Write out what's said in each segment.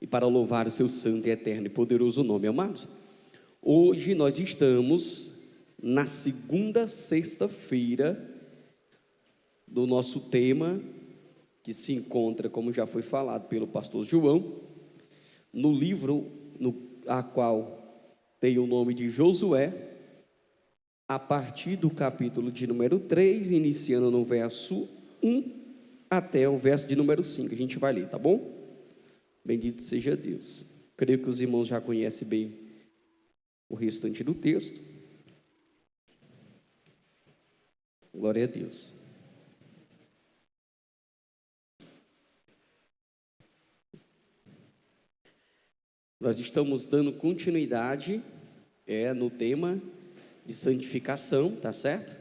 e para louvar o seu santo e eterno e poderoso nome, amados. Hoje nós estamos na segunda sexta-feira do nosso tema, que se encontra, como já foi falado pelo pastor João, no livro a qual tem o nome de Josué, a partir do capítulo de número 3, iniciando no verso 1 até o verso de número 5. A gente vai ler, tá bom? Bendito seja Deus. Creio que os irmãos já conhecem bem o restante do texto. Glória a Deus. Nós estamos dando continuidade no tema de santificação, tá certo?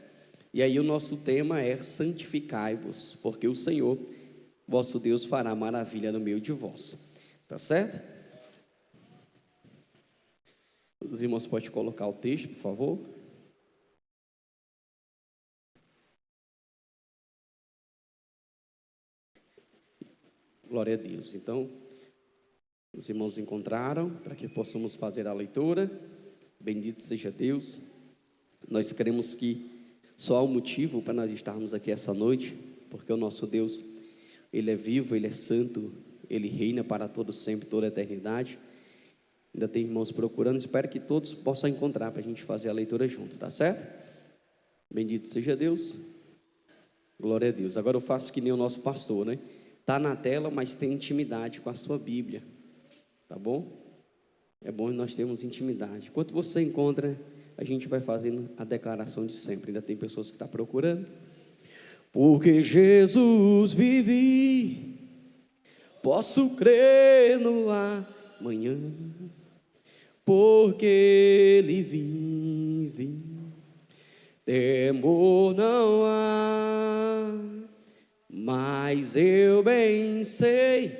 E aí o nosso tema é santificai-vos, porque o Senhor, vosso Deus, fará maravilha no meio de vós, tá certo? Os irmãos podem colocar o texto, por favor? Glória a Deus. Então, os irmãos encontraram, para que possamos fazer a leitura. Bendito seja Deus. Nós cremos que só há um motivo para nós estarmos aqui essa noite, porque o nosso Deus, Ele é vivo, Ele é santo, Ele reina para todo sempre, toda a eternidade. Ainda tem irmãos procurando, espero que todos possam encontrar para a gente fazer a leitura juntos, tá certo? Bendito seja Deus. Glória a Deus. Agora eu faço que nem o nosso pastor, né? Está na tela, mas tem intimidade com a sua Bíblia, tá bom? É bom nós termos intimidade. Enquanto você encontra, a gente vai fazendo a declaração de sempre. Ainda tem pessoas que estão procurando. Porque Jesus vive, posso crer no amanhã. Porque Ele vive, temor não há. Mas eu bem sei,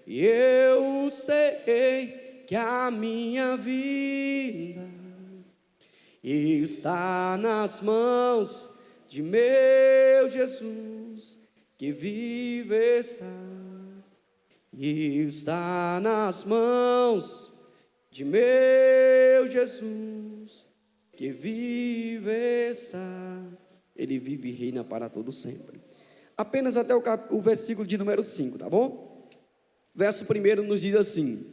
e eu sei que a minha vida está nas mãos de meu Jesus, que vive está nas mãos de meu Jesus, que vive está. Ele vive e reina para todo sempre. Apenas até o versículo de número 5, tá bom? Verso 1 nos diz assim: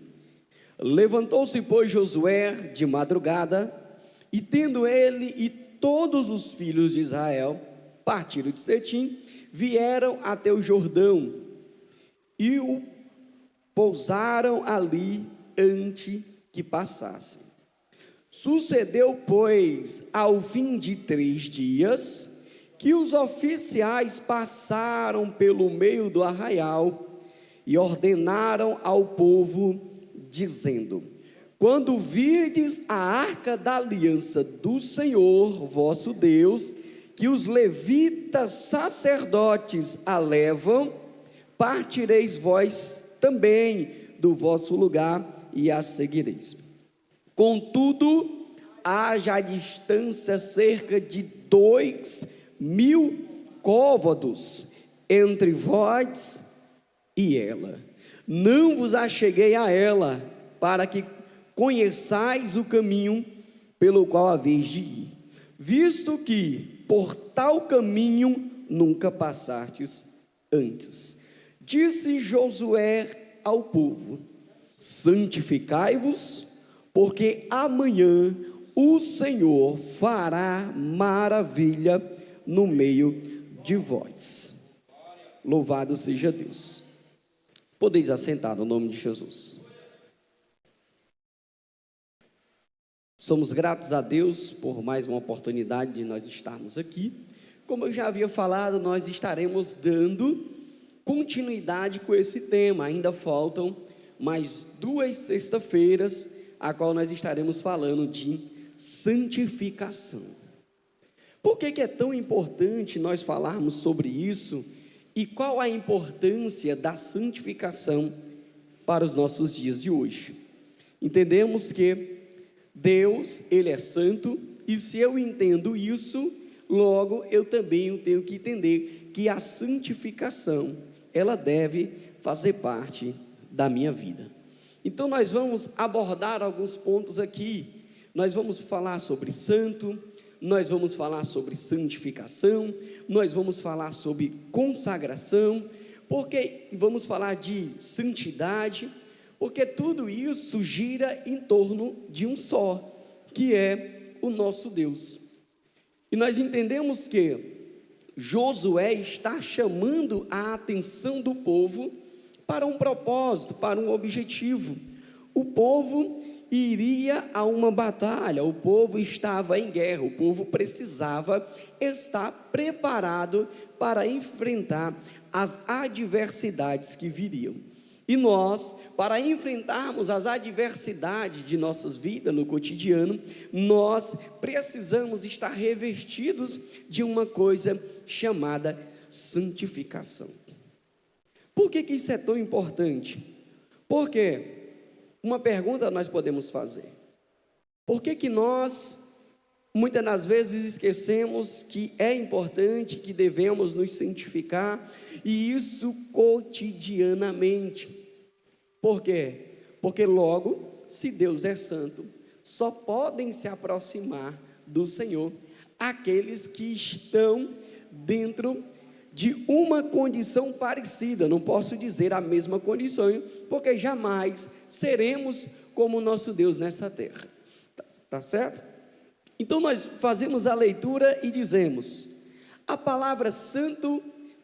levantou-se, pois, Josué de madrugada, e tendo ele e todos os filhos de Israel partiram de Setim, vieram até o Jordão, e o pousaram ali antes que passassem. Sucedeu, pois, ao fim de 3 dias, que os oficiais passaram pelo meio do arraial e ordenaram ao povo, dizendo: quando virdes a arca da aliança do Senhor vosso Deus, que os levitas sacerdotes a levam, partireis vós também do vosso lugar e a seguireis. Contudo, haja a distância cerca de 2.000 côvados entre vós e ela. Não vos acheguei a ela, para que conheçais o caminho pelo qual haveis de ir, visto que por tal caminho nunca passastes antes. Disse Josué ao povo: santificai-vos, porque amanhã o Senhor fará maravilha no meio de vós. Louvado seja Deus. Podeis assentar no nome de Jesus. Somos gratos a Deus por mais uma oportunidade de nós estarmos aqui. Como eu já havia falado, nós estaremos dando continuidade com esse tema. Ainda faltam mais 2 sexta-feiras, a qual nós estaremos falando de santificação. Por que é tão importante nós falarmos sobre isso? E qual a importância da santificação para os nossos dias de hoje? Entendemos que Deus, Ele é santo, e se eu entendo isso, logo eu também tenho que entender que a santificação, ela deve fazer parte da minha vida. Então nós vamos abordar alguns pontos aqui. Nós vamos falar sobre santo, nós vamos falar sobre santificação, nós vamos falar sobre consagração, porque vamos falar de santidade, porque tudo isso gira em torno de um só, que é o nosso Deus. E nós entendemos que Josué está chamando a atenção do povo para um propósito, para um objetivo. O povo iria a uma batalha, o povo estava em guerra, o povo precisava estar preparado para enfrentar as adversidades que viriam. E nós, para enfrentarmos as adversidades de nossas vidas no cotidiano, nós precisamos estar revestidos de uma coisa chamada santificação. Por que isso é tão importante? Porque uma pergunta nós podemos fazer: por que nós, muitas das vezes, esquecemos que é importante, que devemos nos santificar, e isso cotidianamente? Por quê? Porque logo, se Deus é santo, só podem se aproximar do Senhor aqueles que estão dentro de uma condição parecida. Não posso dizer a mesma condição, porque jamais seremos como o nosso Deus nessa terra. Tá certo? Então nós fazemos a leitura e dizemos: a palavra santo,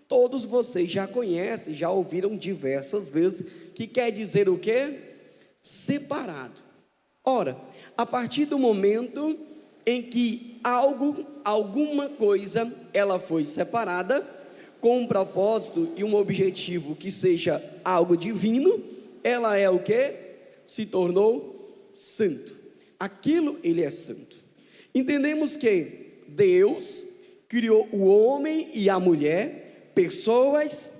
todos vocês já conhecem, já ouviram diversas vezes, que quer dizer o quê? Separado. Ora, a partir do momento em que alguma coisa, ela foi separada, com um propósito e um objetivo que seja algo divino, ela é o quê? Se tornou santo. Aquilo, ele é santo. Entendemos que Deus criou o homem e a mulher, pessoas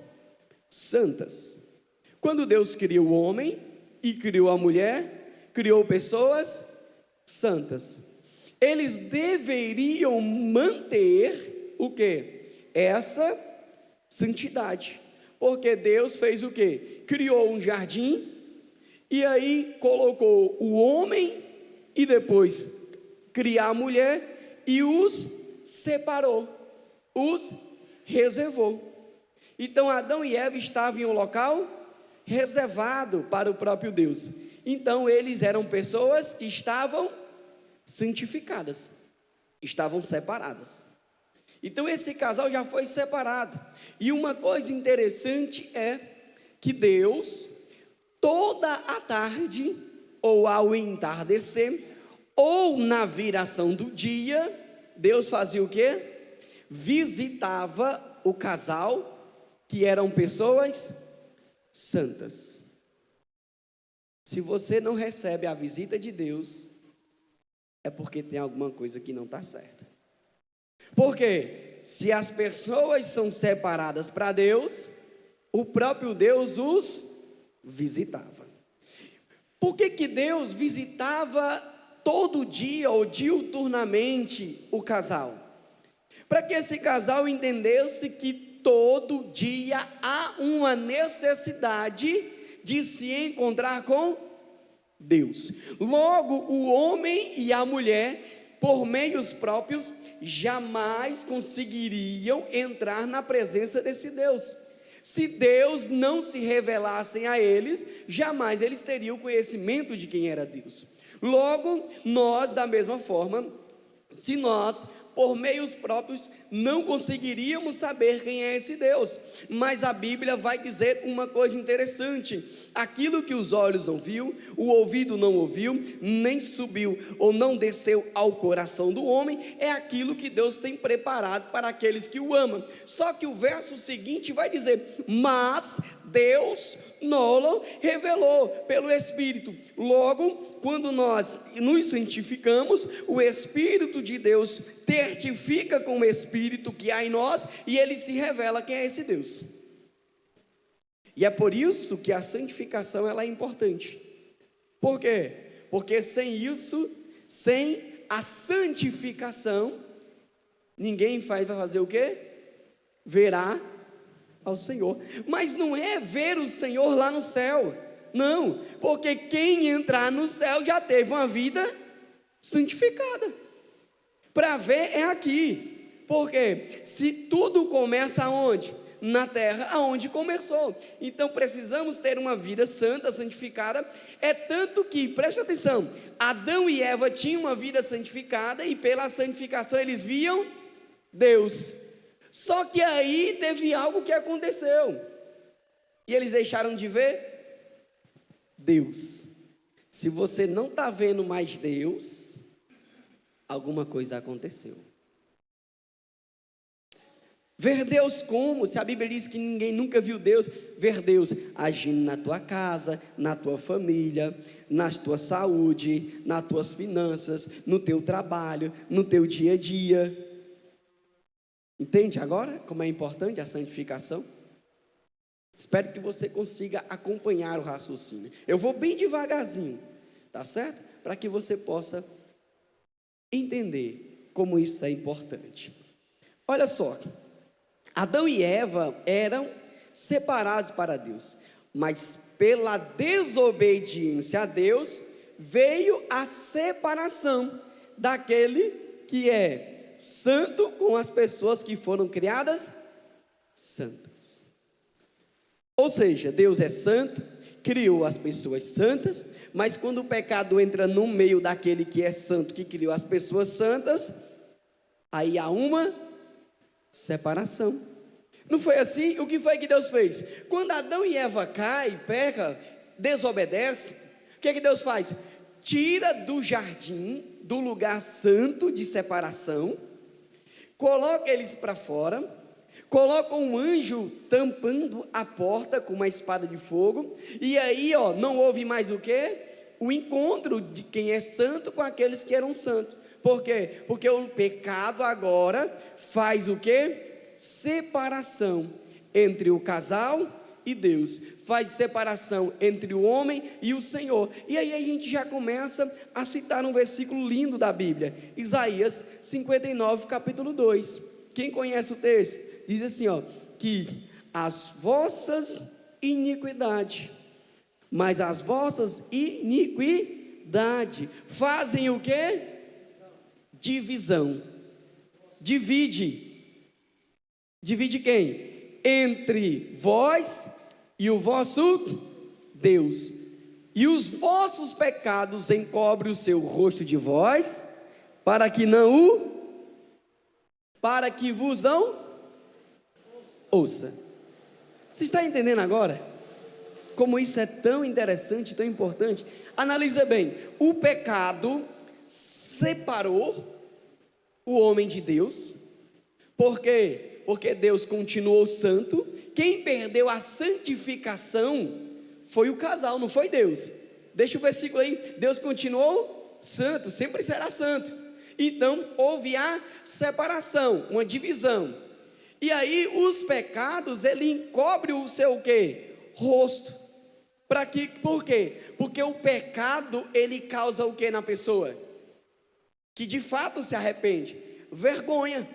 santas. Quando Deus criou o homem e criou a mulher, criou pessoas santas. Eles deveriam manter o quê? Essa santidade. Porque Deus fez o quê? Criou um jardim, e aí colocou o homem, e depois criar a mulher, e os separou, os reservou. Então Adão e Eva estavam em um local reservado para o próprio Deus. Então eles eram pessoas que estavam santificadas, estavam separadas. Então esse casal já foi separado. E uma coisa interessante é que Deus, toda a tarde, ou ao entardecer, ou na viração do dia, Deus fazia o quê? Visitava o casal, que eram pessoas santas. Se você não recebe a visita de Deus, é porque tem alguma coisa que não está certa. Porque se as pessoas são separadas para Deus, o próprio Deus os visitava. Por que Deus visitava todo dia ou diuturnamente o casal? Para que esse casal entendesse que todo dia há uma necessidade de se encontrar com Deus. Logo, o homem e a mulher, por meios próprios, jamais conseguiriam entrar na presença desse Deus. Se Deus não se revelasse a eles, jamais eles teriam conhecimento de quem era Deus. Logo, nós, da mesma forma, se nós, por meios próprios, não conseguiríamos saber quem é esse Deus. Mas a Bíblia vai dizer uma coisa interessante: aquilo que os olhos não viu, o ouvido não ouviu, nem subiu ou não desceu ao coração do homem, é aquilo que Deus tem preparado para aqueles que o amam. Só que o verso seguinte vai dizer: mas Deus nos revelou pelo Espírito. Logo, quando nós nos santificamos, o Espírito de Deus testifica com o Espírito que há em nós, e ele se revela quem é esse Deus. E é por isso que a santificação ela é importante. Por quê? Porque sem isso, sem a santificação, ninguém vai fazer o quê? Verá ao Senhor. Mas não é ver o Senhor lá no céu, Não, porque quem entrar no céu já teve uma vida santificada. Para ver é aqui, porque se tudo começa aonde? Na terra, aonde começou. Então precisamos ter uma vida santa, santificada. É tanto que, preste atenção, Adão e Eva tinham uma vida santificada e pela santificação eles viam Deus. Só que aí teve algo que aconteceu e eles deixaram de ver Deus. Se você não está vendo mais Deus, alguma coisa aconteceu. Ver Deus como? Se a Bíblia diz que ninguém nunca viu Deus, ver Deus agindo na tua casa, na tua família, na tua saúde, nas tuas finanças, no teu trabalho, no teu dia a dia. Entende agora como é importante a santificação? Espero que você consiga acompanhar o raciocínio. Eu vou bem devagarzinho, tá certo? Para que você possa entender como isso é importante. Olha só, Adão e Eva eram separados para Deus, mas pela desobediência a Deus, veio a separação daquele que é santo com as pessoas que foram criadas santas. Ou seja, Deus é santo, criou as pessoas santas, mas quando o pecado entra no meio daquele que é santo, que criou as pessoas santas, aí há uma separação. Não foi assim? O que foi que Deus fez? Quando Adão e Eva caem, pecam, desobedecem, o que Deus faz? Tira do jardim, do lugar santo de separação, coloca eles para fora, coloca um anjo tampando a porta com uma espada de fogo, e aí não houve mais o quê? O encontro de quem é santo com aqueles que eram santos. Por quê? Porque o pecado agora faz o quê? Separação entre o casal e Deus, faz separação entre o homem e o Senhor. E aí a gente já começa a citar um versículo lindo da Bíblia, Isaías 59, capítulo 2. Quem conhece o texto? Diz assim, que as vossas iniquidades, mas as vossas iniquidades fazem o quê? Divisão. Divide quem? Entre vós e o vosso Deus. E os vossos pecados encobrem o seu rosto de vós, para que vos não ouça. Você está entendendo agora? Como isso é tão interessante, tão importante? Analisa bem, o pecado separou o homem de Deus. Por quê? Porque Deus continuou santo. Quem perdeu a santificação foi o casal, não foi Deus. Deixa o versículo aí. Deus continuou santo, sempre será santo. Então houve a separação, uma divisão. E aí os pecados, ele encobre o seu o quê? Rosto. Por quê? Porque o pecado, ele causa o que na pessoa? Que de fato se arrepende. Vergonha.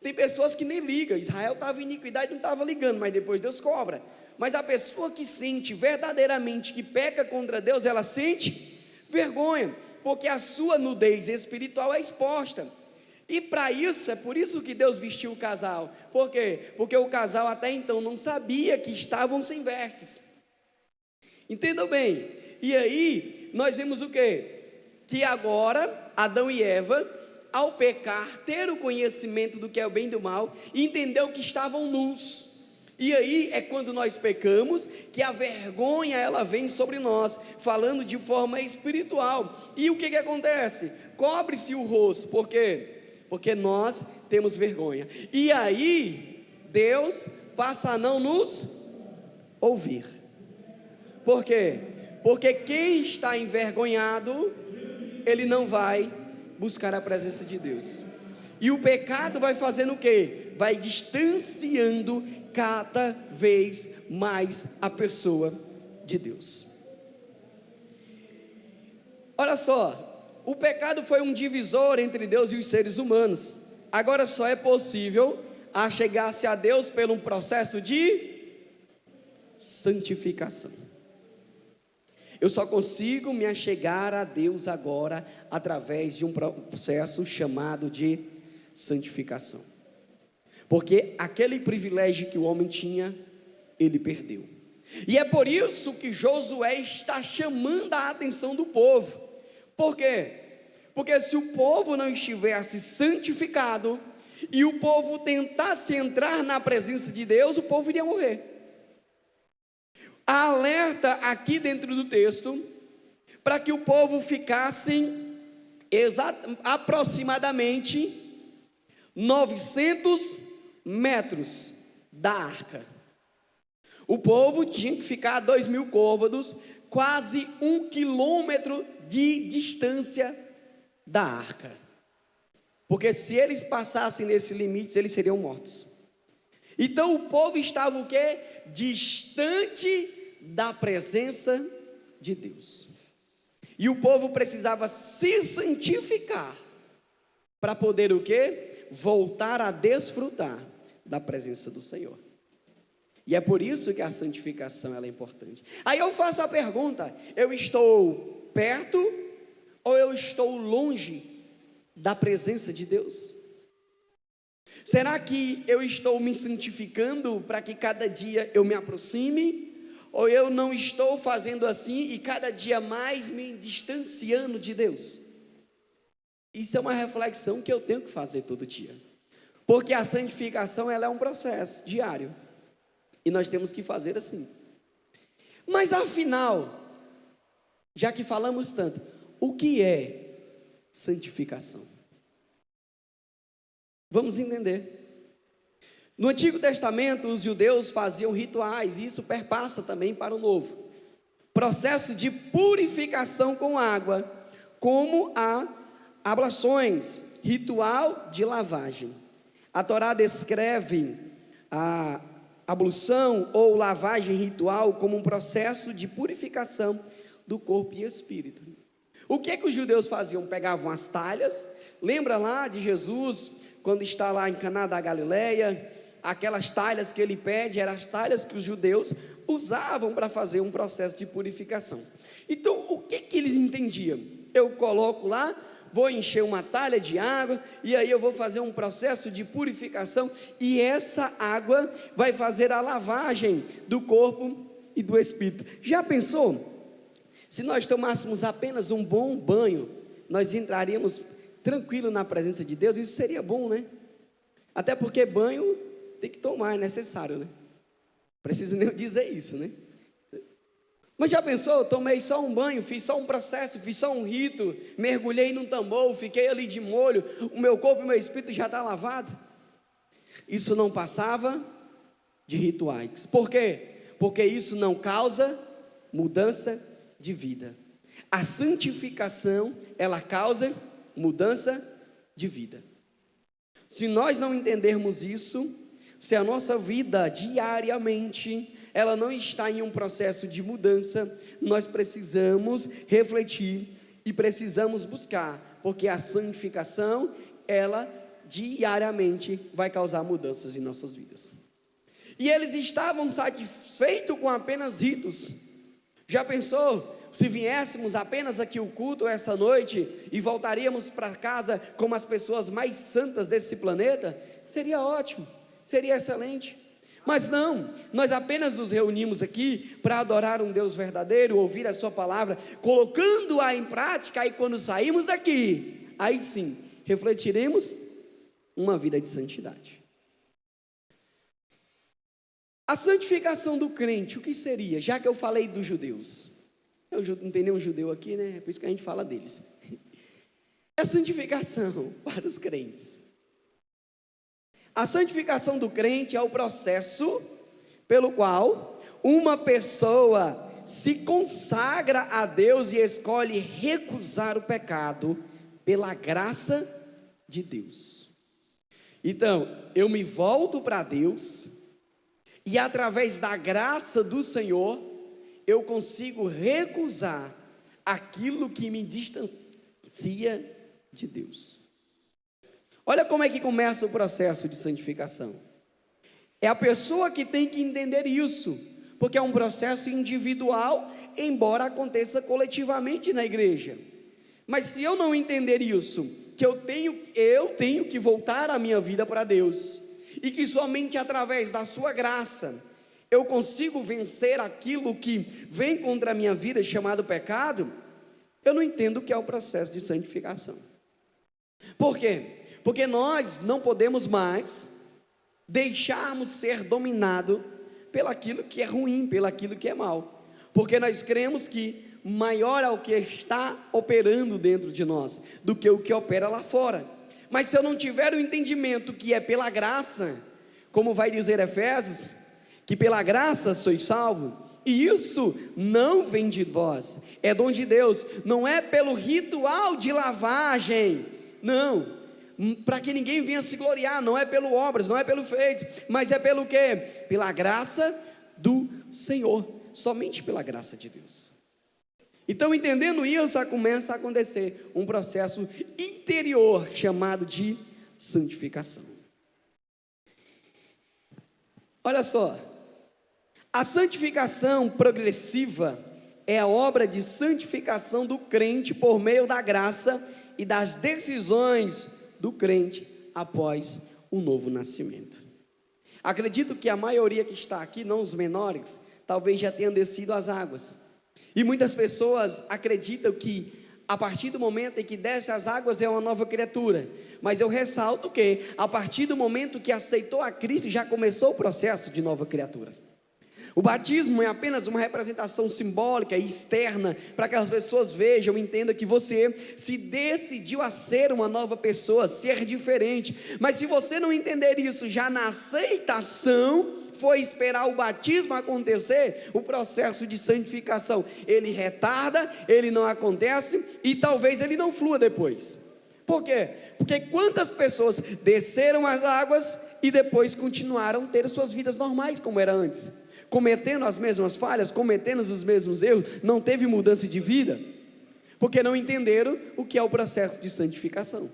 Tem pessoas que nem ligam. Israel estava em iniquidade, não estava ligando, mas depois Deus cobra. Mas a pessoa que sente verdadeiramente que peca contra Deus, ela sente vergonha, porque a sua nudez espiritual é exposta. E para isso, é por isso que Deus vestiu o casal. Por quê? Porque o casal até então não sabia que estavam sem vestes. Entendam bem. E aí, nós vimos o quê? Que agora, Adão e Eva, ao pecar, ter o conhecimento do que é o bem e do mal, e entendeu que estavam nus. E aí é quando nós pecamos, que a vergonha ela vem sobre nós, falando de forma espiritual. E o que acontece? Cobre-se o rosto. Por quê? Porque nós temos vergonha. E aí Deus passa a não nos ouvir. Por quê? Porque quem está envergonhado, ele não vai buscar a presença de Deus. E o pecado vai fazendo o quê? Vai distanciando cada vez mais a pessoa de Deus. Olha só, o pecado foi um divisor entre Deus e os seres humanos. Agora só é possível achegar-se a Deus pelo um processo de santificação. Eu só consigo me achegar a Deus agora através de um processo chamado de santificação. Porque aquele privilégio que o homem tinha, ele perdeu. E é por isso que Josué está chamando a atenção do povo. Por quê? Porque se o povo não estivesse santificado e o povo tentasse entrar na presença de Deus, o povo iria morrer. Há alerta aqui dentro do texto para que o povo ficasse aproximadamente 900 metros da arca. O povo tinha que ficar a 2.000 côvados, quase 1 quilômetro de distância da arca. Porque se eles passassem nesse limite, eles seriam mortos. Então o povo estava o quê? Distante da presença de Deus. E o povo precisava se santificar para poder o quê? Voltar a desfrutar da presença do Senhor. E é por isso que a santificação ela é importante. Aí eu faço a pergunta: eu estou perto ou eu estou longe da presença de Deus? Será que eu estou me santificando para que cada dia eu me aproxime? Ou eu não estou fazendo assim e cada dia mais me distanciando de Deus? Isso é uma reflexão que eu tenho que fazer todo dia. Porque a santificação ela é um processo diário. E nós temos que fazer assim. Mas afinal, já que falamos tanto, o que é santificação? Vamos entender. No Antigo Testamento, os judeus faziam rituais, e isso perpassa também para o Novo. Processo de purificação com água, como a ablações, ritual de lavagem. A Torá descreve a ablução ou lavagem ritual como um processo de purificação do corpo e espírito. O que é que os judeus faziam? Pegavam as talhas, lembra lá de Jesus, quando está lá em Caná da Galileia, aquelas talhas que ele pede, eram as talhas que os judeus usavam para fazer um processo de purificação. Então, o que que eles entendiam? Eu coloco lá, vou encher uma talha de água, e aí eu vou fazer um processo de purificação, e essa água vai fazer a lavagem do corpo e do espírito. Já pensou? Se nós tomássemos apenas um bom banho, nós entraríamos tranquilo na presença de Deus. Isso seria bom, né? Até porque banho tem que tomar, é necessário, né? Precisa nem dizer isso, né? Mas já pensou? Eu tomei só um banho, fiz só um processo, fiz só um rito, mergulhei num tambor, fiquei ali de molho, o meu corpo e o meu espírito já está lavado. Isso não passava de rituais. Por quê? Porque isso não causa mudança de vida. A santificação, ela causa mudança de vida. Se nós não entendermos isso, se a nossa vida diariamente ela não está em um processo de mudança, nós precisamos refletir e precisamos buscar, porque a santificação ela diariamente vai causar mudanças em nossas vidas. E eles estavam satisfeitos com apenas ritos. Já pensou? Se viéssemos apenas aqui o culto essa noite e voltaríamos para casa como as pessoas mais santas desse planeta, seria ótimo, seria excelente. Mas não, nós apenas nos reunimos aqui para adorar um Deus verdadeiro, ouvir a sua palavra, colocando-a em prática, e quando saímos daqui, aí sim, refletiremos uma vida de santidade. A santificação do crente, o que seria? Já que eu falei dos judeus, não tem nenhum judeu aqui, né? É por isso que a gente fala deles. É a santificação para os crentes. A santificação do crente é o processo pelo qual uma pessoa se consagra a Deus e escolhe recusar o pecado pela graça de Deus. Então, eu me volto para Deus e através da graça do Senhor, eu consigo recusar aquilo que me distancia de Deus. Olha como é que começa o processo de santificação. É a pessoa que tem que entender isso, porque é um processo individual, embora aconteça coletivamente na igreja. Mas se eu não entender isso, que eu tenho que voltar a minha vida para Deus, e que somente através da sua graça eu consigo vencer aquilo que vem contra a minha vida, chamado pecado, eu não entendo o que é o processo de santificação. Por quê? Porque nós não podemos mais deixarmos ser dominado pelaquilo que é ruim, pelaquilo que é mal, porque nós cremos que maior é o que está operando dentro de nós, do que o que opera lá fora. Mas se eu não tiver o entendimento que é pela graça, como vai dizer Efésios, que pela graça sois salvos, e isso não vem de vós, é dom de Deus, não é pelo ritual de lavagem, não, para que ninguém venha se gloriar, não é pelo obras, não é pelo feito, mas é pelo quê? Pela graça do Senhor, somente pela graça de Deus. Então, entendendo isso, começa a acontecer um processo interior chamado de santificação. Olha só, a santificação progressiva é a obra de santificação do crente por meio da graça e das decisões do crente após o novo nascimento. Acredito que a maioria que está aqui, não os menores, talvez já tenham descido as águas. E muitas pessoas acreditam que a partir do momento em que desce as águas é uma nova criatura, mas eu ressalto que a partir do momento que aceitou a Cristo já começou o processo de nova criatura. O batismo é apenas uma representação simbólica e externa, para que as pessoas vejam, entendam que você se decidiu a ser uma nova pessoa, ser diferente. Mas se você não entender isso já na aceitação, foi esperar o batismo acontecer, o processo de santificação, ele retarda, ele não acontece, e talvez ele não flua depois. Por quê? Porque quantas pessoas desceram as águas, e depois continuaram a ter suas vidas normais, como era antes, cometendo as mesmas falhas, cometendo os mesmos erros, não teve mudança de vida, porque não entenderam o que é o processo de santificação.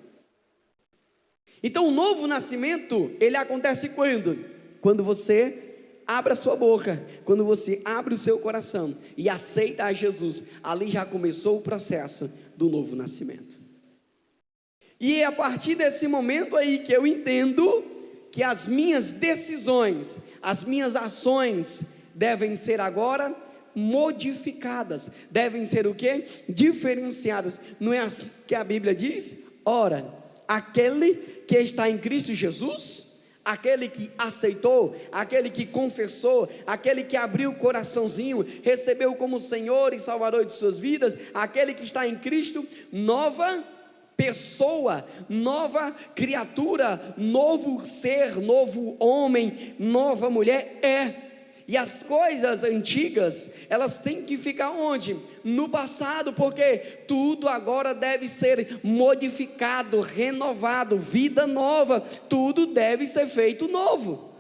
Então o novo nascimento, ele acontece quando? Quando você abre a sua boca, quando você abre o seu coração, e aceita a Jesus, ali já começou o processo do novo nascimento. E é a partir desse momento aí que eu entendo que as minhas decisões, as minhas ações devem ser agora modificadas, devem ser o quê? Diferenciadas. Não é assim que a Bíblia diz? Ora, aquele que está em Cristo Jesus, aquele que aceitou, aquele que confessou, aquele que abriu o coraçãozinho, recebeu como Senhor e Salvador de suas vidas, aquele que está em Cristo, nova pessoa, nova criatura, novo ser, novo homem, nova mulher é. E as coisas antigas, elas têm que ficar onde? No passado, porque tudo agora deve ser modificado, renovado, vida nova, tudo deve ser feito novo.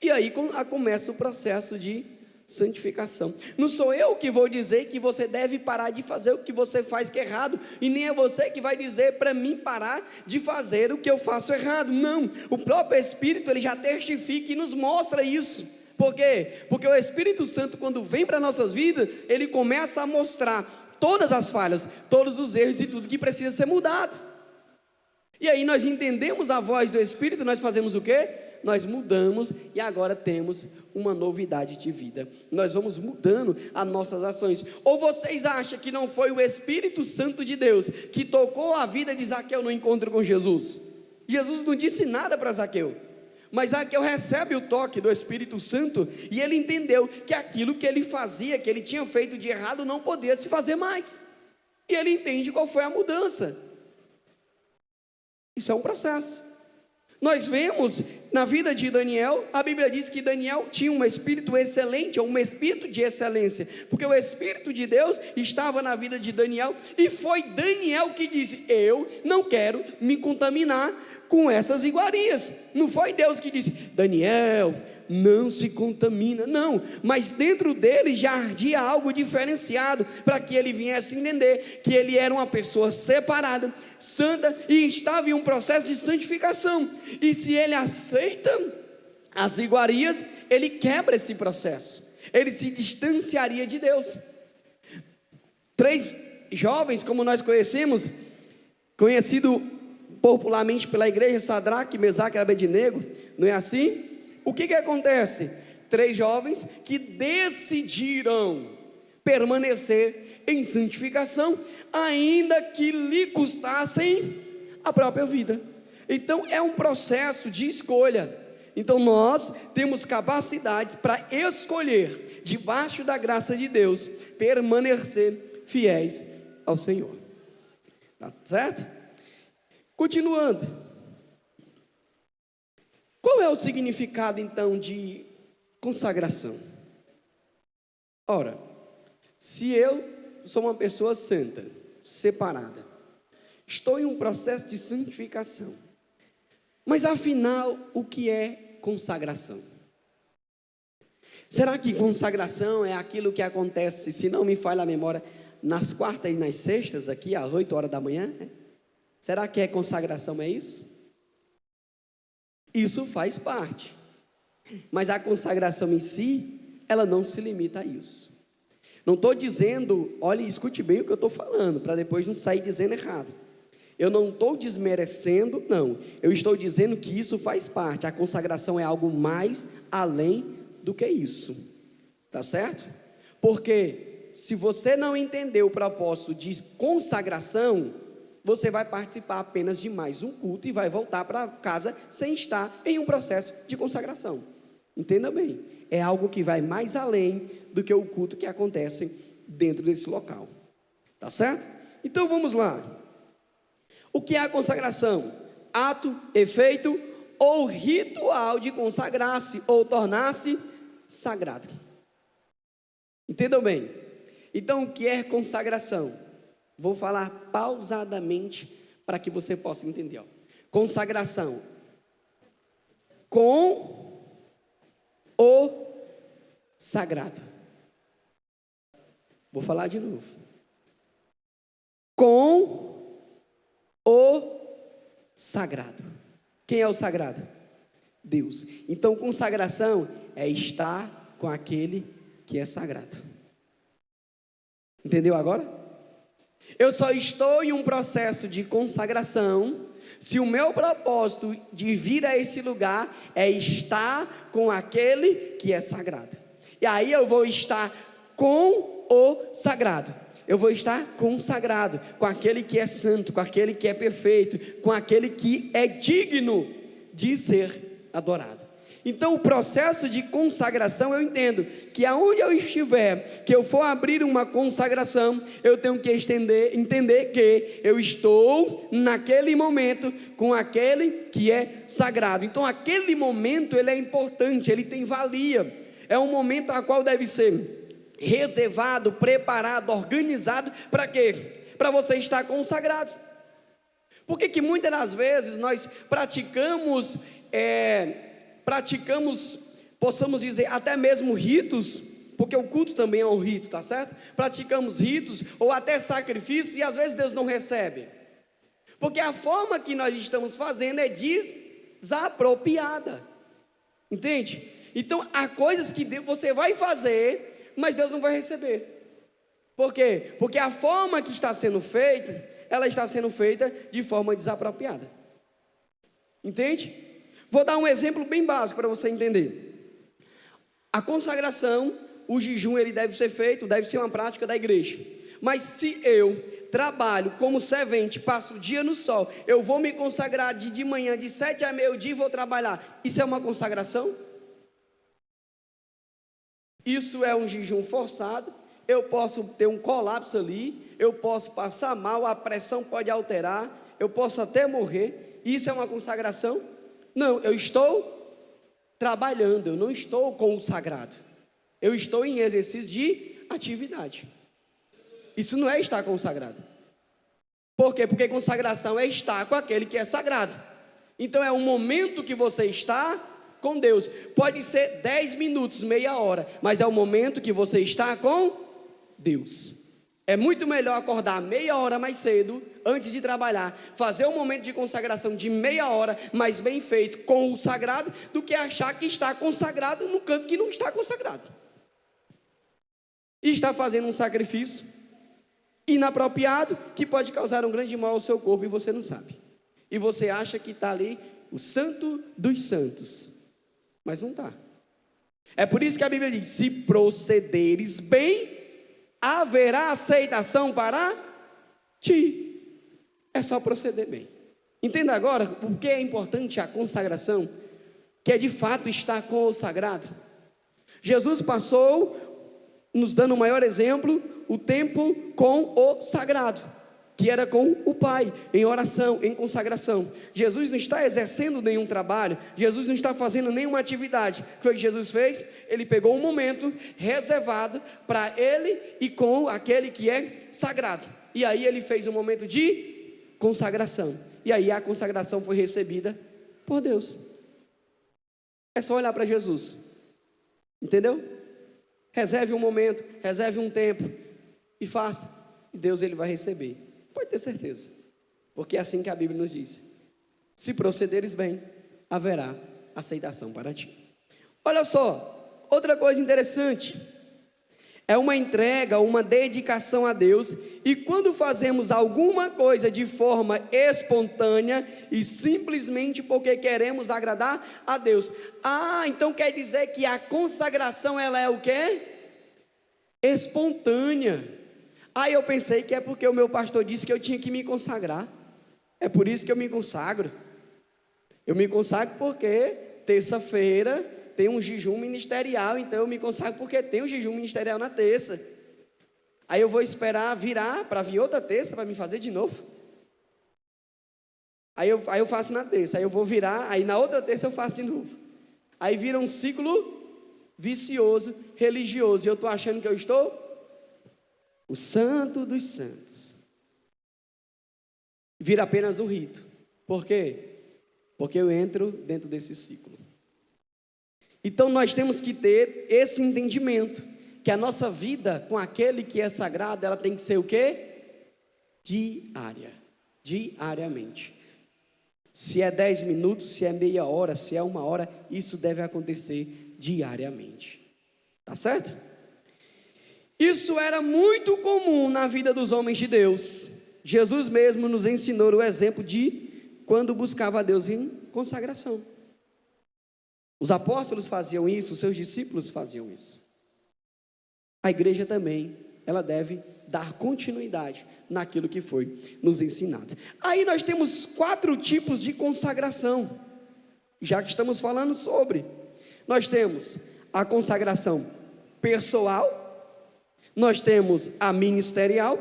E aí começa o processo de santificação. Não sou eu que vou dizer que você deve parar de fazer o que você faz que é errado, e nem é você que vai dizer para mim parar de fazer o que eu faço errado. Não, o próprio Espírito, ele já testifica e nos mostra isso. Por quê? Porque o Espírito Santo, quando vem para nossas vidas, ele começa a mostrar todas as falhas, todos os erros e tudo que precisa ser mudado. E aí nós entendemos a voz do Espírito, nós fazemos o quê? Nós mudamos e agora temos uma novidade de vida. Nós vamos mudando as nossas ações. Ou vocês acham que não foi o Espírito Santo de Deus que tocou a vida de Zaqueu no encontro com Jesus? Jesus não disse nada para Zaqueu, mas Zaqueu recebe o toque do Espírito Santo e ele entendeu que aquilo que ele fazia, que ele tinha feito de errado, não podia se fazer mais. E ele entende qual foi a mudança. Isso é um processo. Nós vemos na vida de Daniel, a Bíblia diz que Daniel tinha um espírito excelente, ou um espírito de excelência, porque o Espírito de Deus estava na vida de Daniel, e foi Daniel que disse: eu não quero me contaminar com essas iguarias. Não foi Deus que disse: Daniel, não se contamina, não, mas dentro dele já ardia algo diferenciado, para que ele viesse entender que ele era uma pessoa separada, santa, e estava em um processo de santificação. E se ele aceita as iguarias, ele quebra esse processo, ele se distanciaria de Deus. 3 jovens, como nós conhecemos, conhecido popularmente pela igreja, Sadraque, Mesaque e Abednego, não é assim? O que acontece? 3 jovens que decidiram permanecer em santificação, ainda que lhe custassem a própria vida. Então é um processo de escolha. Então nós temos capacidades para escolher, debaixo da graça de Deus, permanecer fiéis ao Senhor. Tá certo? Continuando. Qual é o significado então de consagração? Ora, se eu sou uma pessoa santa, separada, estou em um processo de santificação, mas afinal, o que é consagração? Será que consagração é aquilo que acontece, se não me falha a memória, nas quartas e nas sextas, aqui às 8 horas da manhã? Será que consagração é isso? Isso faz parte, mas a consagração em si, ela não se limita a isso. Não estou dizendo, olhe, escute bem o que eu estou falando, para depois não sair dizendo errado. Eu não estou desmerecendo, não. Eu estou dizendo que isso faz parte. A consagração é algo mais além do que isso. Tá certo? Porque se você não entender o propósito de consagração, você vai participar apenas de mais um culto e vai voltar para casa sem estar em um processo de consagração. Entenda bem. É algo que vai mais além do que o culto que acontece dentro desse local. Tá certo? Então vamos lá. O que é a consagração? Ato, efeito ou ritual de consagrar-se ou tornar-se sagrado. Entendam bem? Então, o que é consagração? Vou falar pausadamente para que você possa entender. Consagração. Com o sagrado. Vou falar de novo. Com o sagrado. Quem é o sagrado? Deus. Então, consagração é estar com aquele que é sagrado. Entendeu agora? Eu só estou em um processo de consagração se o meu propósito de vir a esse lugar é estar com aquele que é sagrado. E aí eu vou estar com o sagrado. Eu vou estar consagrado com aquele que é santo, com aquele que é perfeito, com aquele que é digno de ser adorado. Então o processo de consagração, eu entendo que aonde eu estiver, que eu for abrir uma consagração, eu tenho que entender que eu estou naquele momento com aquele que é sagrado. Então aquele momento ele é importante, ele tem valia, é um momento a qual deve ser reservado, preparado, organizado, para quê? Para você estar consagrado. Por que muitas das vezes nós praticamos, possamos dizer, até mesmo ritos, porque o culto também é um rito, tá certo? Praticamos ritos, ou até sacrifícios, e às vezes Deus não recebe, porque a forma que nós estamos fazendo é desapropriada, entende? Então, há coisas que você vai fazer, mas Deus não vai receber. Por quê? Porque a forma que está sendo feita, ela está sendo feita de forma desapropriada. Entende? Vou dar um exemplo bem básico para você entender. A consagração, o jejum, ele deve ser feito, deve ser uma prática da igreja. Mas se eu trabalho como servente, passo o dia no sol, eu vou me consagrar de manhã, de 7 a meio-dia e vou trabalhar. Isso é uma consagração? Isso é um jejum forçado. Eu posso ter um colapso ali, eu posso passar mal, a pressão pode alterar, eu posso até morrer. Isso é uma consagração? Não, eu estou trabalhando, eu não estou consagrado, eu estou em exercício de atividade. Isso não é estar consagrado. Por quê? Porque consagração é estar com aquele que é sagrado. Então é um momento que você está com Deus, pode ser 10 minutos, meia hora, mas é o momento que você está com Deus, É muito melhor acordar meia hora mais cedo, antes de trabalhar, fazer um momento de consagração de meia hora, mas bem feito, com o sagrado, do que achar que está consagrado no canto que não está consagrado. E está fazendo um sacrifício inapropriado, que pode causar um grande mal ao seu corpo, e você não sabe. E você acha que está ali o santo dos santos, mas não está. É por isso que a Bíblia diz: se procederes bem, haverá aceitação para ti. É só proceder bem. Entenda agora por que é importante a consagração, que é de fato estar com o sagrado. Jesus passou, nos dando o maior exemplo, o tempo com o sagrado, que era com o Pai, em oração, em consagração. Jesus não está exercendo nenhum trabalho, Jesus não está fazendo nenhuma atividade. O que foi que Jesus fez? Ele pegou um momento reservado para ele e com aquele que é sagrado, e aí ele fez um momento de consagração, e aí a consagração foi recebida por Deus. É só olhar para Jesus, entendeu? Reserve um momento, reserve um tempo e faça, e Deus ele vai receber. Pode ter certeza, porque é assim que a Bíblia nos diz: se procederes bem, haverá aceitação para ti. Olha só, outra coisa interessante, é uma entrega, uma dedicação a Deus, e quando fazemos alguma coisa de forma espontânea, e simplesmente porque queremos agradar a Deus, então quer dizer que a consagração, ela é o quê? Espontânea. Aí eu pensei que é porque o meu pastor disse que eu tinha que me consagrar, é por isso que eu me consagro. Eu me consagro porque terça-feira tem um jejum ministerial, então eu me consagro porque tem um jejum ministerial na terça. Aí eu vou esperar virar para vir outra terça para me fazer de novo. Aí eu faço na terça, aí eu vou virar, aí na outra terça eu faço de novo. Aí vira um ciclo vicioso, religioso, e eu estou achando que eu estou o santo dos santos. Vira apenas um rito. Por quê? Porque eu entro dentro desse ciclo. Então nós temos que ter esse entendimento, que a nossa vida com aquele que é sagrado, ela tem que ser o quê? Diariamente. Se é 10 minutos, se é meia hora, se é uma hora, isso deve acontecer diariamente. Tá certo? Isso era muito comum na vida dos homens de Deus. Jesus mesmo nos ensinou o exemplo de quando buscava a Deus em consagração. Os apóstolos faziam isso, os seus discípulos faziam isso. A igreja também, ela deve dar continuidade naquilo que foi nos ensinado. Aí nós temos 4 tipos de consagração, já que estamos falando sobre. Nós temos a consagração pessoal, nós temos a ministerial,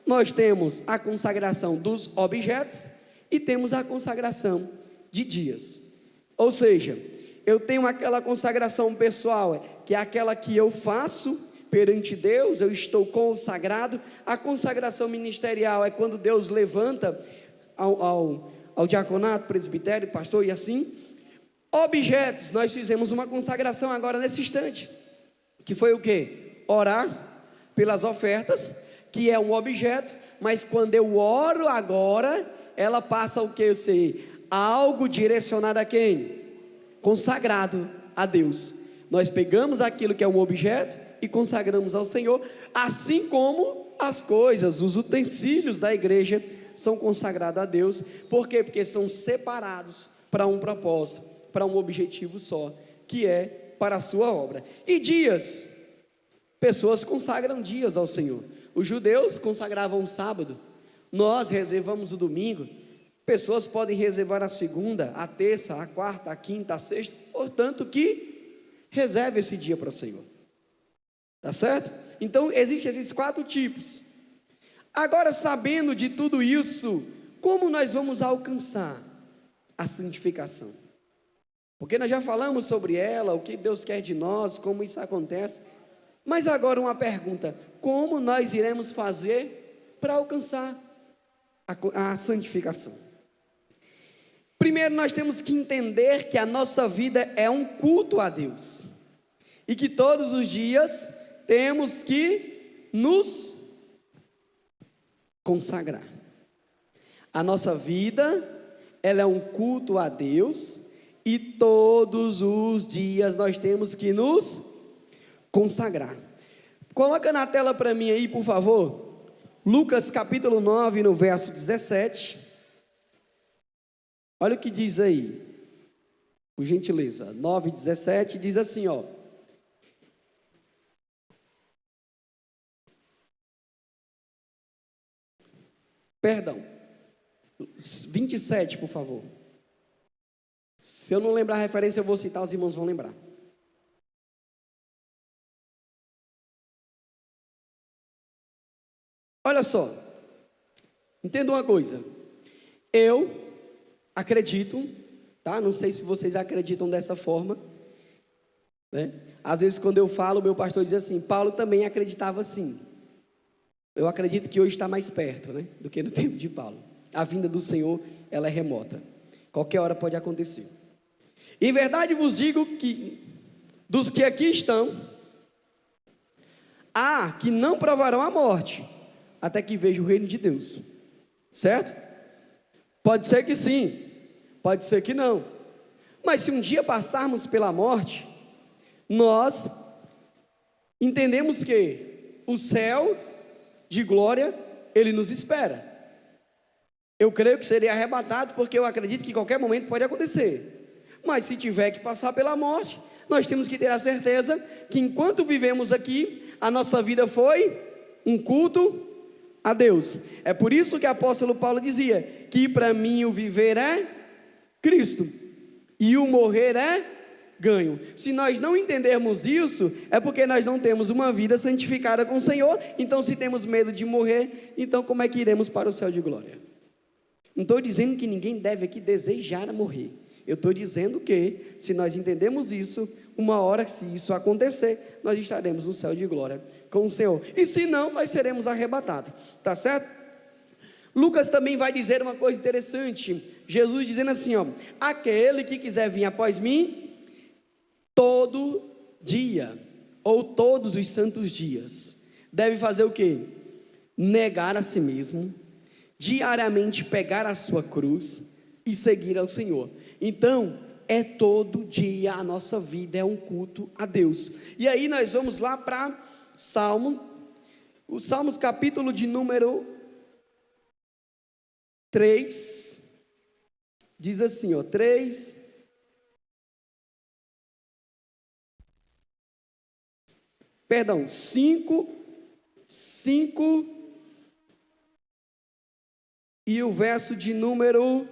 nós temos a consagração dos objetos e temos a consagração de dias. Ou seja, eu tenho aquela consagração pessoal, que é aquela que eu faço perante Deus, eu estou consagrado. A consagração ministerial é quando Deus levanta ao diaconato, presbitério, pastor e assim. Objetos, nós fizemos uma consagração agora nesse instante, que foi o quê? Orar pelas ofertas, que é um objeto, mas quando eu oro agora, ela passa o que? Ser algo direcionado a quem? Consagrado a Deus. Nós pegamos aquilo que é um objeto e consagramos ao Senhor, assim como as coisas, os utensílios da igreja são consagrados a Deus. Por quê? Porque são separados para um propósito, para um objetivo só, que é para a sua obra. E dias, pessoas consagram dias ao Senhor. Os judeus consagravam o sábado, nós reservamos o domingo. Pessoas podem reservar a segunda, a terça, a quarta, a quinta, a sexta, portanto que reserve esse dia para o Senhor. Tá certo? Então existem esses 4 tipos. Agora, sabendo de tudo isso, como nós vamos alcançar a santificação? Porque nós já falamos sobre ela, o que Deus quer de nós, como isso acontece. Mas agora uma pergunta: como nós iremos fazer para alcançar a santificação? Primeiro, nós temos que entender que a nossa vida é um culto a Deus, e que todos os dias temos que nos consagrar. A nossa vida, ela é um culto a Deus, e todos os dias nós temos que nos consagrar. Coloca na tela para mim aí, por favor, Lucas capítulo 9, no verso 17. Olha o que diz aí, por gentileza. 9:17 diz assim, ó. Perdão, 27, por favor. Se eu não lembrar a referência, eu vou citar, os irmãos vão lembrar. Olha só, entenda uma coisa. Eu acredito, tá? Não sei se vocês acreditam dessa forma, né? Às vezes quando eu falo, meu pastor diz assim, Paulo também acreditava assim. Eu acredito que hoje está mais perto, né, do que no tempo de Paulo. A vinda do Senhor, ela é remota. Qualquer hora pode acontecer. Em verdade vos digo que, dos que aqui estão, há que não provarão a morte, até que vejam o reino de Deus. Certo? Pode ser que sim, pode ser que não. Mas se um dia passarmos pela morte, nós entendemos que o céu de glória, ele nos espera. Eu creio que serei arrebatado, porque eu acredito que qualquer momento pode acontecer. Mas se tiver que passar pela morte, nós temos que ter a certeza que enquanto vivemos aqui, a nossa vida foi um culto a Deus. É por isso que o apóstolo Paulo dizia, que para mim o viver é Cristo, e o morrer é ganho. Se nós não entendermos isso, é porque nós não temos uma vida santificada com o Senhor. Então, se temos medo de morrer, então como é que iremos para o céu de glória? Não estou dizendo que ninguém deve aqui desejar morrer. Eu estou dizendo que, se nós entendemos isso, uma hora, se isso acontecer, nós estaremos no céu de glória com o Senhor. E se não, nós seremos arrebatados. Tá certo? Lucas também vai dizer uma coisa interessante. Jesus dizendo assim, ó, aquele que quiser vir após mim, todo dia, ou todos os santos dias, deve fazer o quê? Negar a si mesmo, diariamente pegar a sua cruz e seguir ao Senhor. Então, é todo dia, a nossa vida é um culto a Deus. E aí nós vamos lá para Salmos, o Salmos capítulo de número 3, diz assim, ó, 3, perdão, 5, e o verso de número,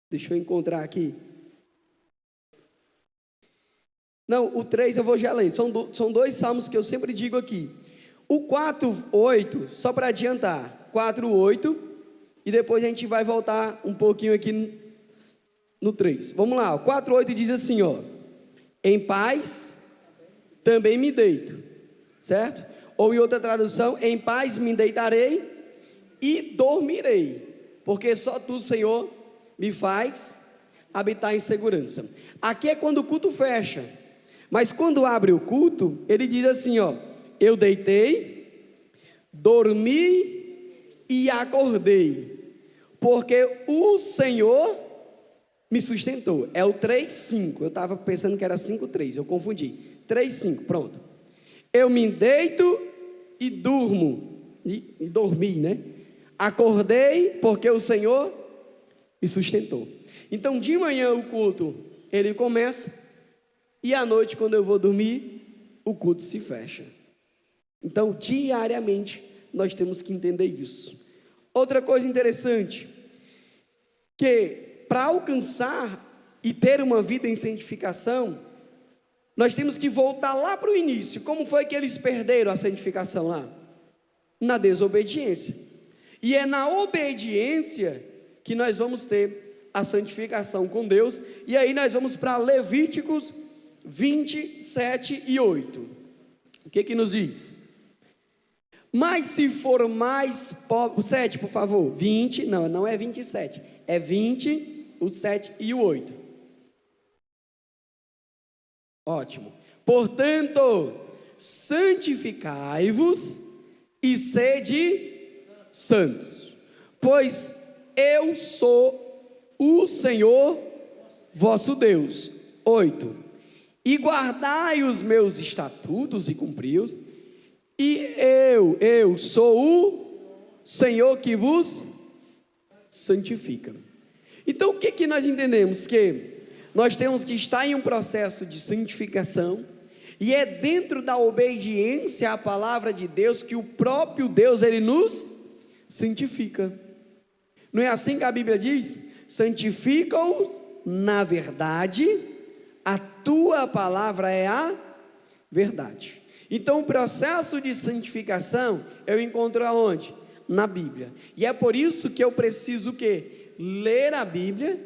deixa eu encontrar aqui, não, o 3 eu vou já ler, são dois salmos que eu sempre digo aqui, o 4:8, só para adiantar, 4:8, e depois a gente vai voltar um pouquinho aqui no 3, vamos lá, o 4:8 diz assim, ó, em paz também me deito, certo? Ou em outra tradução, em paz me deitarei e dormirei, porque só tu, Senhor, me faz habitar em segurança. Aqui é quando o culto fecha, mas quando abre o culto, ele diz assim, ó, eu deitei, dormi e acordei, porque o Senhor me sustentou. É o 3:5, eu estava pensando que era 5:3, eu confundi, 3:5, pronto. Eu me deito e durmo, e dormi, né? Acordei porque o Senhor me sustentou. Então de manhã o culto, ele começa, e à noite quando eu vou dormir, o culto se fecha. Então diariamente nós temos que entender isso. Outra coisa interessante, que para alcançar e ter uma vida em santificação, nós temos que voltar lá para o início. Como foi que eles perderam a santificação lá? Na desobediência. E é na obediência que nós vamos ter a santificação com Deus. E aí nós vamos para Levíticos 27:8. O que nos diz? Mas se for mais pobre, o 7 por favor, 20, não é 27, é 20, o 7 e o 8. Ótimo. Portanto, santificai-vos e sede santos, pois eu sou o Senhor vosso Deus. 8. E guardai os meus estatutos e cumpri-os, e eu sou o Senhor que vos santifica. Então o que nós entendemos? Que nós temos que estar em um processo de santificação, e é dentro da obediência à palavra de Deus que o próprio Deus, Ele nos santifica. Não é assim que a Bíblia diz? Santifica-os na verdade, a tua palavra é a verdade. Então o processo de santificação eu encontro aonde? Na Bíblia. E é por isso que eu preciso o quê? Ler a Bíblia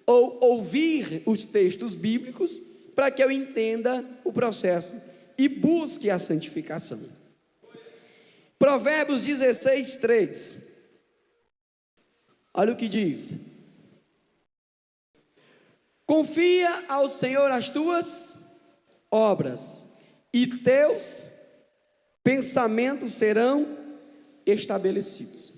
ou ouvir os textos bíblicos para que eu entenda o processo e busque a santificação. Provérbios 16, 3. Olha o que diz: confia ao Senhor as tuas obras, e teus pensamentos serão estabelecidos.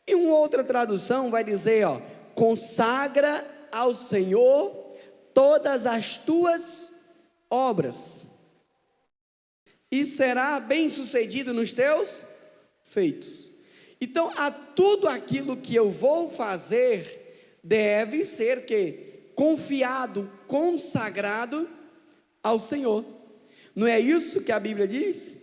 E uma outra tradução vai dizer, consagra ao Senhor todas as tuas obras, e será bem sucedido nos teus feitos. Então, a tudo aquilo que eu vou fazer, deve ser confiado, consagrado ao Senhor. Não é isso que a Bíblia diz?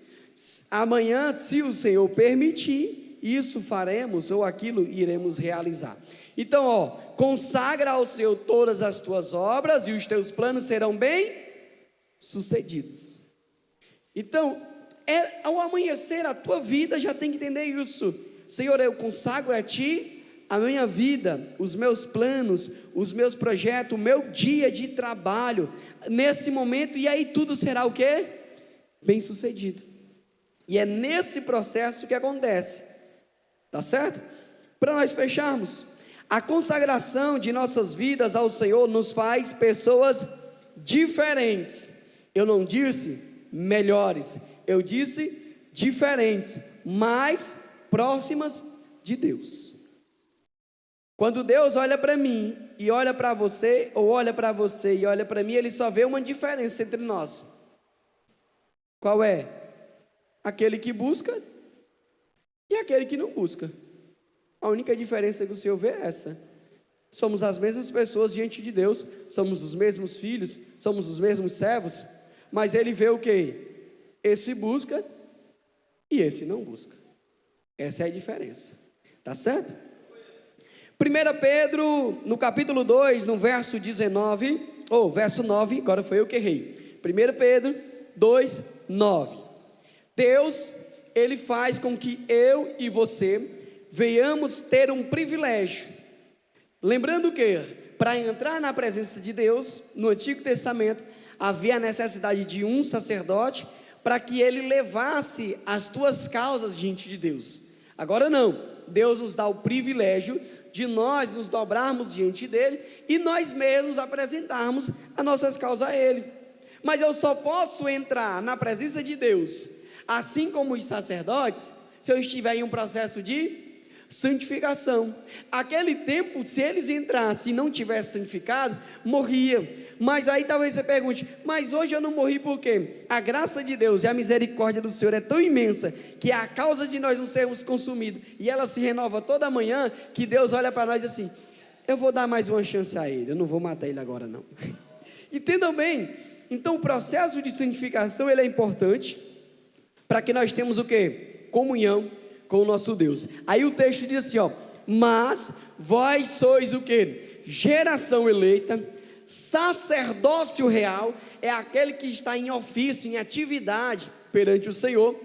Amanhã, se o Senhor permitir, isso faremos, ou aquilo iremos realizar. Então, consagra ao Senhor todas as tuas obras, e os teus planos serão bem sucedidos. Então, ao amanhecer a tua vida, já tem que entender isso. Senhor, eu consagro a Ti a minha vida, os meus planos, os meus projetos, o meu dia de trabalho, nesse momento, e aí tudo será o quê? Bem sucedido. E é nesse processo que acontece, tá certo? Para nós fecharmos, a consagração de nossas vidas ao Senhor nos faz pessoas diferentes. Eu não disse melhores, eu disse diferentes, mais próximas de Deus. Quando Deus olha para mim e olha para você, ou olha para você e olha para mim, Ele só vê uma diferença entre nós. Qual é? Aquele que busca e aquele que não busca. A única diferença que o Senhor vê é essa. Somos as mesmas pessoas diante de Deus, somos os mesmos filhos, somos os mesmos servos, mas Ele vê o quê? Esse busca e esse não busca. Essa é a diferença, tá certo? 1 Pedro, no capítulo 2, no verso 19, verso 9, agora foi eu que errei. 1 Pedro 2, 9. Deus, Ele faz com que eu e você venhamos ter um privilégio. Lembrando que, para entrar na presença de Deus, no Antigo Testamento, havia a necessidade de um sacerdote, para que ele levasse as tuas causas diante de Deus. Agora não, Deus nos dá o privilégio de nós nos dobrarmos diante dele, e nós mesmos apresentarmos as nossas causas a ele. Mas eu só posso entrar na presença de Deus, assim como os sacerdotes, se eu estiver em um processo de santificação. Aquele tempo, se eles entrassem e não tivessem santificado, morria. Mas aí talvez você pergunte, mas hoje eu não morri por quê? A graça de Deus e a misericórdia do Senhor é tão imensa, que é a causa de nós não sermos consumidos, e ela se renova toda manhã, que Deus olha para nós e diz assim, eu vou dar mais uma chance a ele, eu não vou matar ele agora não. Entendam bem, então o processo de santificação, ele é importante, para que nós tenhamos o quê? Comunhão com o nosso Deus. Aí o texto diz assim, mas vós sois o quê? Geração eleita, sacerdócio real, é aquele que está em ofício, em atividade perante o Senhor,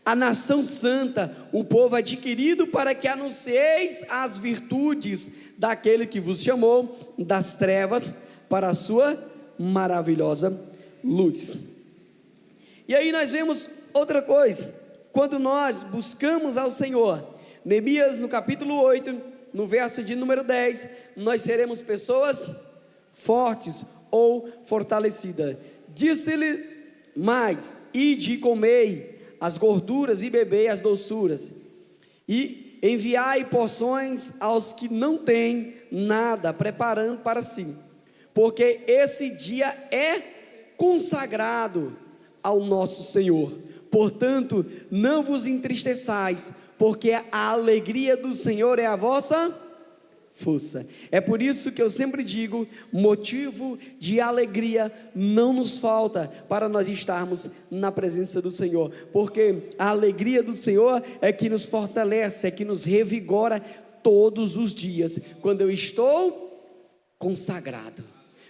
a nação santa, o povo adquirido, para que anuncieis as virtudes daquele que vos chamou das trevas para a sua maravilhosa luz. E aí nós vemos outra coisa, quando nós buscamos ao Senhor, Neemias no capítulo 8, no verso de número 10, nós seremos pessoas fortes ou fortalecidas. Disse-lhes Mas ide e comei as gorduras e bebei as doçuras, e enviai porções aos que não têm nada, preparando para si, porque esse dia é consagrado ao nosso Senhor. Portanto, não vos entristeçais, porque a alegria do Senhor é a vossa força. É por isso que eu sempre digo, motivo de alegria não nos falta para nós estarmos na presença do Senhor, porque a alegria do Senhor é que nos fortalece, é que nos revigora todos os dias, quando eu estou consagrado,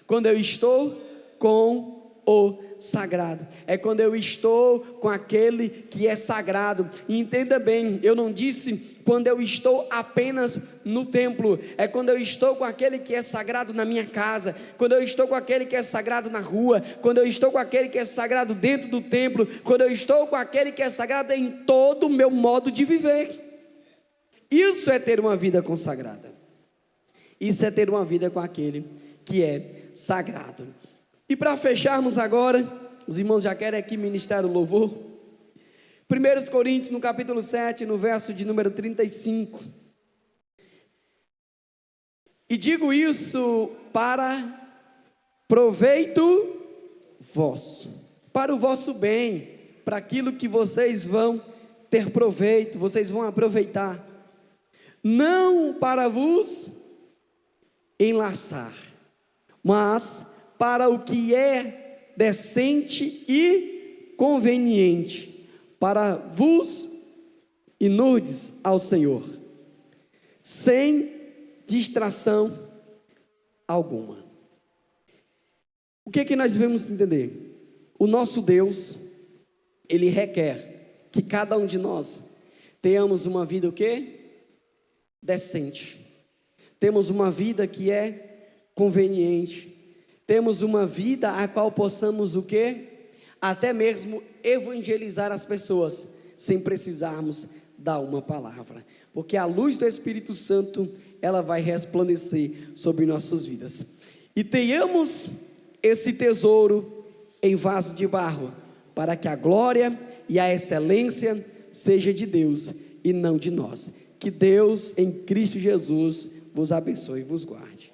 quando eu estou com o sagrado, é quando eu estou com aquele que é sagrado. E entenda bem, eu não disse quando eu estou apenas no templo, é quando eu estou com aquele que é sagrado na minha casa, quando eu estou com aquele que é sagrado na rua, quando eu estou com aquele que é sagrado dentro do templo, quando eu estou com aquele que é sagrado em todo o meu modo de viver. Isso é ter uma vida consagrada, isso é ter uma vida com aquele que é sagrado. E para fecharmos agora, os irmãos já querem aqui ministrar o louvor. 1 Coríntios, no capítulo 7, no verso de número 35. E digo isso para proveito vosso, para o vosso bem, para aquilo que vocês vão ter proveito, vocês vão aproveitar, não para vos enlaçar, mas para o que é decente e conveniente, para vos inurdes ao Senhor, sem distração alguma. O que é que nós devemos entender? O nosso Deus, Ele requer que cada um de nós tenhamos uma vida o quê? Decente. Temos uma vida que é conveniente. Temos uma vida a qual possamos o quê? Até mesmo evangelizar as pessoas, sem precisarmos dar uma palavra, porque a luz do Espírito Santo, ela vai resplandecer sobre nossas vidas. E tenhamos esse tesouro em vaso de barro, para que a glória e a excelência seja de Deus e não de nós. Que Deus em Cristo Jesus vos abençoe e vos guarde.